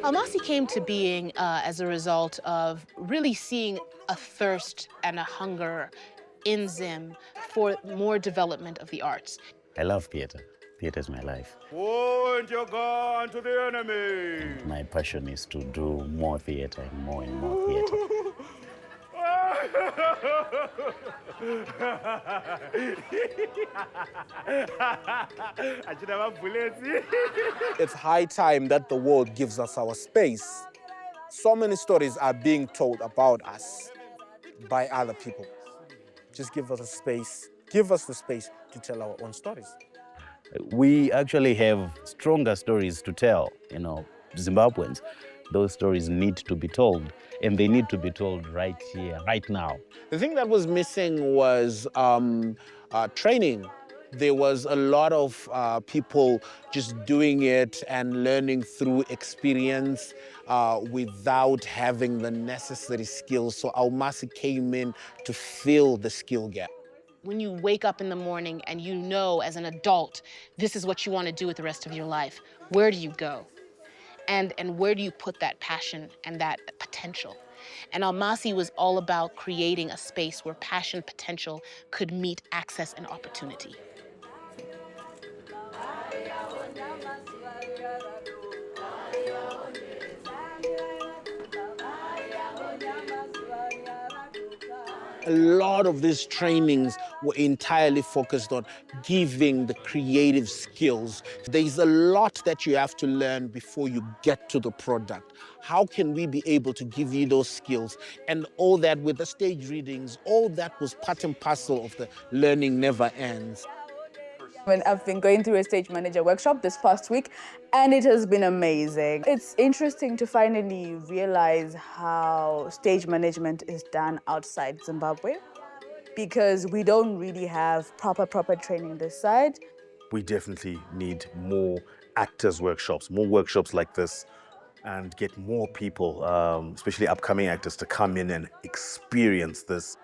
Almasi came to being as a result of really seeing a thirst and a hunger in Zim for more development of the arts. I love theater. Theater is my life. Point your gun to the enemy. And my passion is to do more theater and more theater. It's high time that the world gives us our space. So many stories are being told about us by other people. Just give us a space. Give us the space to tell our own stories. We actually have stronger stories to tell, Zimbabweans. Those stories need to be told, and they need to be told right here, right now. The thing that was missing was training. There was a lot of people just doing it and learning through experience without having the necessary skills. So Almasi came in to fill the skill gap. When you wake up in the morning and you know as an adult, this is what you want to do with the rest of your life, where do you go? And where do you put that passion and that potential? And Almasi was all about creating a space where passion, potential could meet access and opportunity. A lot of these trainings were entirely focused on giving the creative skills. There's a lot that you have to learn before you get to the product. How can we be able to give you those skills? And all that with the stage readings, all that was part and parcel of the learning never ends. When I've been going through a stage manager workshop this past week, and it has been amazing. It's interesting to finally realize how stage management is done outside Zimbabwe, because we don't really have proper training this side. We definitely need more actors workshops, more workshops like this, and get more people, especially upcoming actors, to come in and experience this.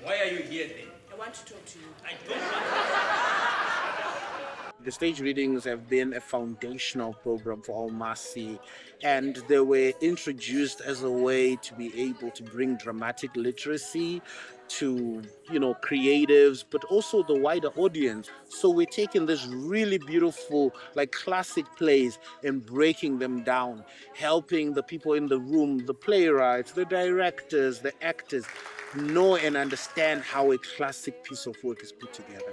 Why are you here then? I want to talk to you. I don't want The stage readings have been a foundational program for Almasi, and they were introduced as a way to be able to bring dramatic literacy to, creatives, but also the wider audience. So we're taking this really beautiful, classic plays and breaking them down, helping the people in the room, the playwrights, the directors, the actors, know and understand how a classic piece of work is put together.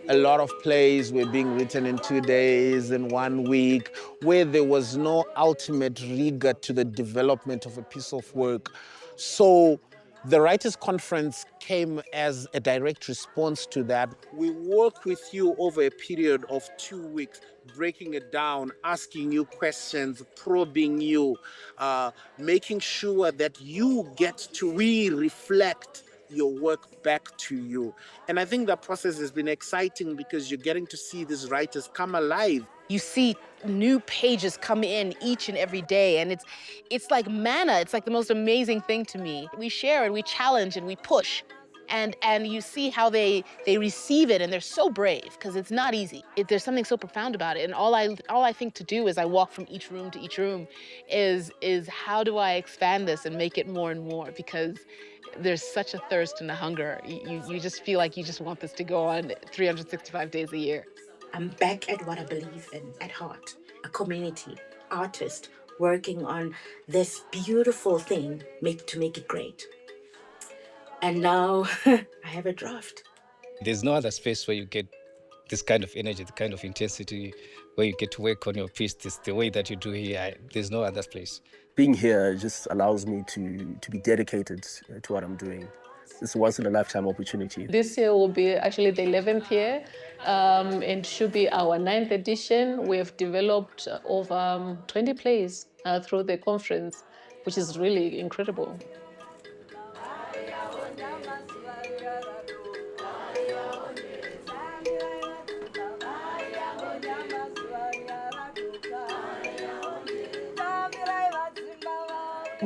A lot of plays were being written in 2 days, in 1 week, where there was no ultimate rigor to the development of a piece of work. So the Writers' Conference came as a direct response to that. We work with you over a period of 2 weeks, breaking it down, asking you questions, probing you, making sure that you get to reflect your work back to you. And I think that process has been exciting because you're getting to see these writers come alive. You see new pages come in each and every day, and it's like manna. It's like the most amazing thing to me. We share and we challenge and we push, and you see how they receive it, and they're so brave because it's not easy. There's something so profound about it, and all I think to do as I walk from each room to each room is how do I expand this and make it more and more, because there's such a thirst and a hunger. You just feel like you just want this to go on 365 days a year. I'm back at what I believe in at heart, a community, artist, working on this beautiful thing to make it great. And now I have a draft. There's no other space where you get this kind of energy, the kind of intensity, where you get to work on your piece the way that you do here. There's no other place. Being here just allows me to be dedicated to what I'm doing. It's a once-in-a-lifetime opportunity. This year will be actually the 11th year, and should be our 9th edition. We have developed over 20 plays through the conference, which is really incredible.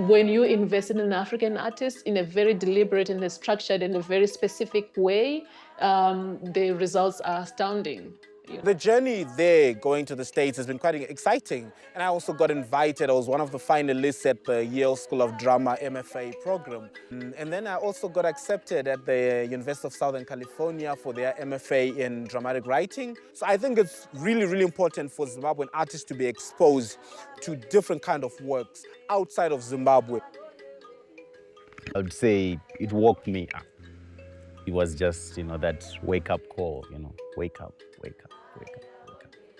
when you invest in an African artist in a very deliberate and a structured and a very specific way, the results are astounding. The journey there, going to the States, has been quite exciting. And I also got invited. I was one of the finalists at the Yale School of Drama MFA program. And then I also got accepted at the University of Southern California for their MFA in dramatic writing. So I think it's really, really important for Zimbabwean artists to be exposed to different kind of works outside of Zimbabwe. I would say it woke me up. It was just, that wake-up call, wake up, wake up, wake up,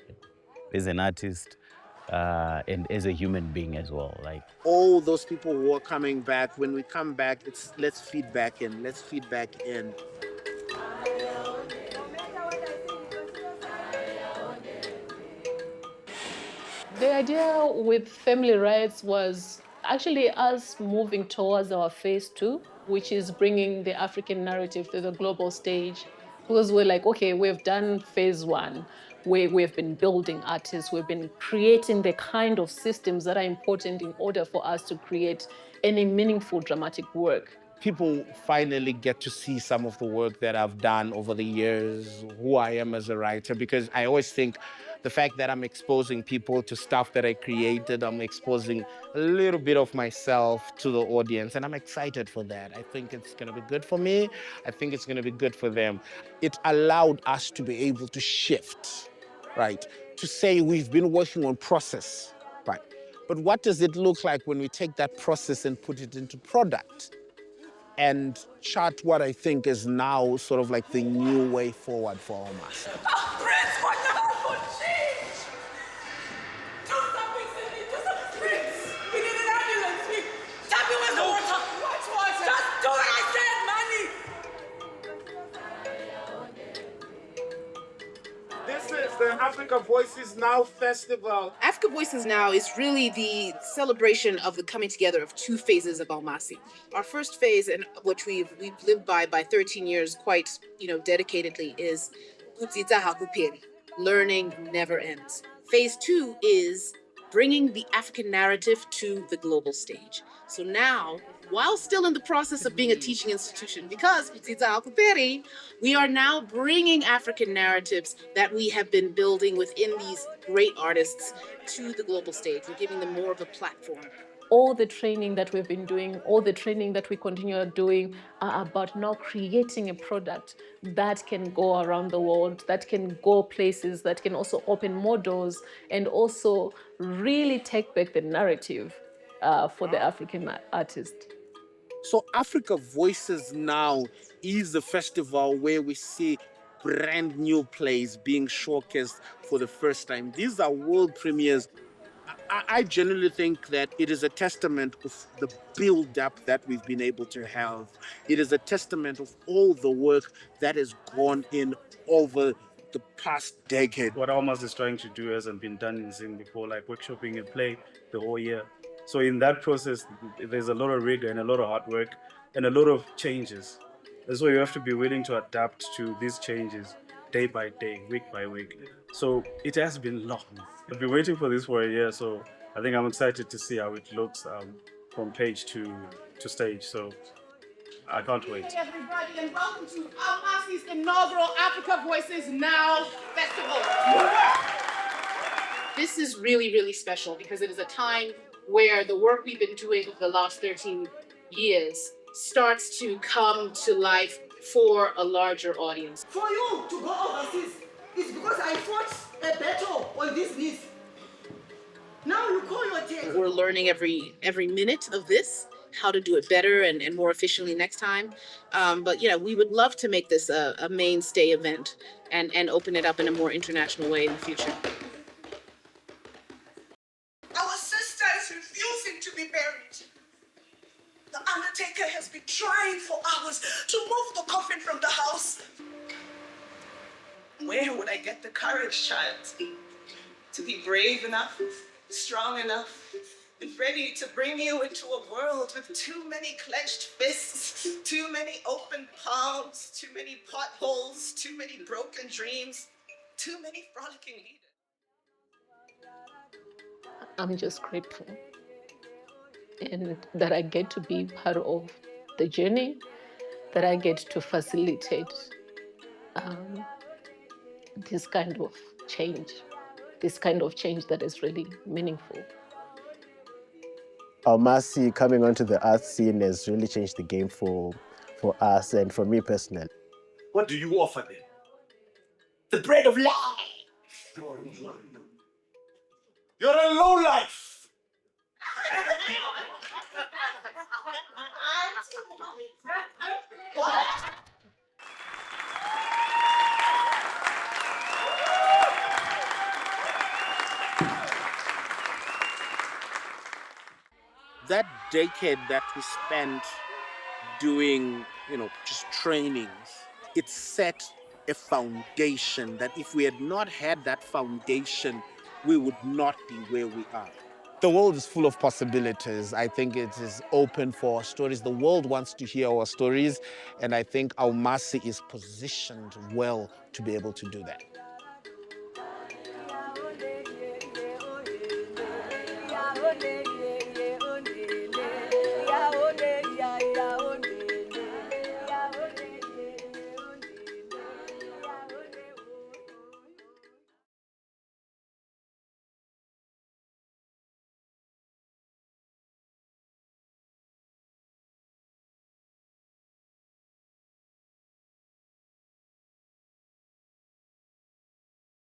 wake up. As an artist and as a human being as well. Like all those people who are coming back, when we come back, it's let's feed back in, let's feed back in. The idea with family rights was actually us moving towards our phase 2, which is bringing the African narrative to the global stage. Because we're like, okay, we've done phase 1, where we've been building artists, we've been creating the kind of systems that are important in order for us to create any meaningful dramatic work. People finally get to see some of the work that I've done over the years, who I am as a writer, because I always think the fact that I'm exposing people to stuff that I created, I'm exposing a little bit of myself to the audience, and I'm excited for that. I think it's gonna be good for me. I think it's gonna be good for them. It allowed us to be able to shift, right? To say we've been working on process, right? But what does it look like when we take that process and put it into product? And chart what I think is now sort of like the new way forward for Almasi. Prince, what the could change? Do something, Cindy, do something, Prince. We need an ambulance. Tell me where's the water. What water? Just do what I said, money. This is the Africa Voices Now Festival. Africa Voices Now is really the celebration of the coming together of 2 phases of Almasi. Our first phase, and which we've lived by 13 years quite, dedicatedly, is Kutsitsa Hakuperi. Learning never ends. Phase 2 is bringing the African narrative to the global stage. So now, while still in the process of being a teaching institution, because Kutsitsa Hakuperi, we are now bringing African narratives that we have been building within these great artists to the global stage. We're giving them more of a platform. All the training that we've been doing, all the training that we continue doing are about now creating a product that can go around the world, that can go places, that can also open more doors, and also really take back the narrative for the African artist. So Africa Voices Now is the festival where we see brand new plays being showcased for the first time. These are world premieres. I genuinely think that it is a testament of the build-up that we've been able to have. It is a testament of all the work that has gone in over the past decade. What Almas is trying to do hasn't been done in Zim before, like workshopping and play the whole year. So in that process, there's a lot of rigor and a lot of hard work and a lot of changes. That's why you have to be willing to adapt to these changes day by day, week by week. So it has been long. I've been waiting for this for a year, so I think I'm excited to see how it looks from page to stage. So I can't wait. Hey everybody, and welcome to Almasi's inaugural Africa Voices Now Festival. This is really, really special because it is a time where the work we've been doing over the last 13 years starts to come to life for a larger audience. For you to go overseas, it's because I fought a battle on this list. Now you call your turn. We're learning every minute of this, how to do it better and more efficiently next time. But we would love to make this a mainstay event and open it up in a more international way in the future. Our sister is refusing to be buried. The undertaker has been trying for hours to move the coffin from the house. Where would I get the courage, child, to be brave enough, strong enough, and ready to bring you into a world with too many clenched fists, too many open palms, too many potholes, too many broken dreams, too many frolicking leaders? I'm just grateful. and that I get to be part of the journey, that I get to facilitate um, this kind of change, that is really meaningful. Almasi coming onto the art scene has really changed the game for us and for me personally. What do you offer them? The bread of life. You're a low life. That decade that we spent doing, just trainings, it set a foundation that if we had not had that foundation, we would not be where we are. The world is full of possibilities. I think it is open for our stories. The world wants to hear our stories, and I think Almasi is positioned well to be able to do that.